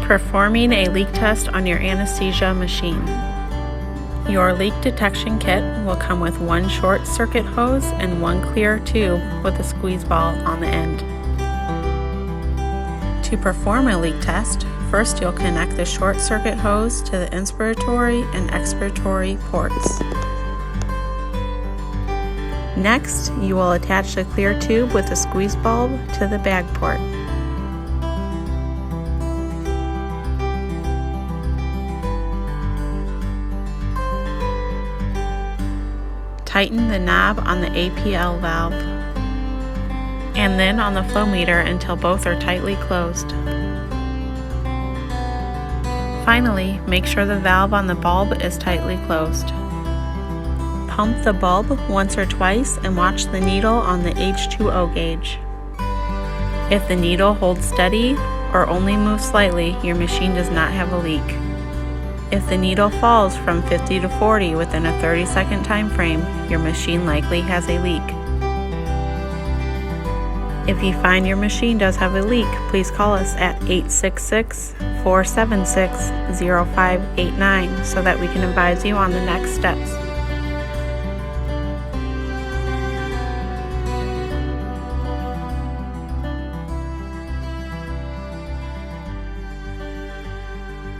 Performing a leak test on your anesthesia machine. Your leak detection kit will come with one short circuit hose and one clear tube with a squeeze ball on the end. To perform a leak test, first you'll connect the short circuit hose to the inspiratory and expiratory ports. Next, you will attach the clear tube with a squeeze bulb to the bag port. Tighten the knob on the APL valve, and then on the flow meter until both are tightly closed. Finally, make sure the valve on the bulb is tightly closed. Pump the bulb once or twice and watch the needle on the H2O gauge. If the needle holds steady or only moves slightly, your machine does not have a leak. If the needle falls from 50 to 40 within a 30-second time frame, your machine likely has a leak. If you find your machine does have a leak, please call us at 866-476-0589 so that we can advise you on the next steps.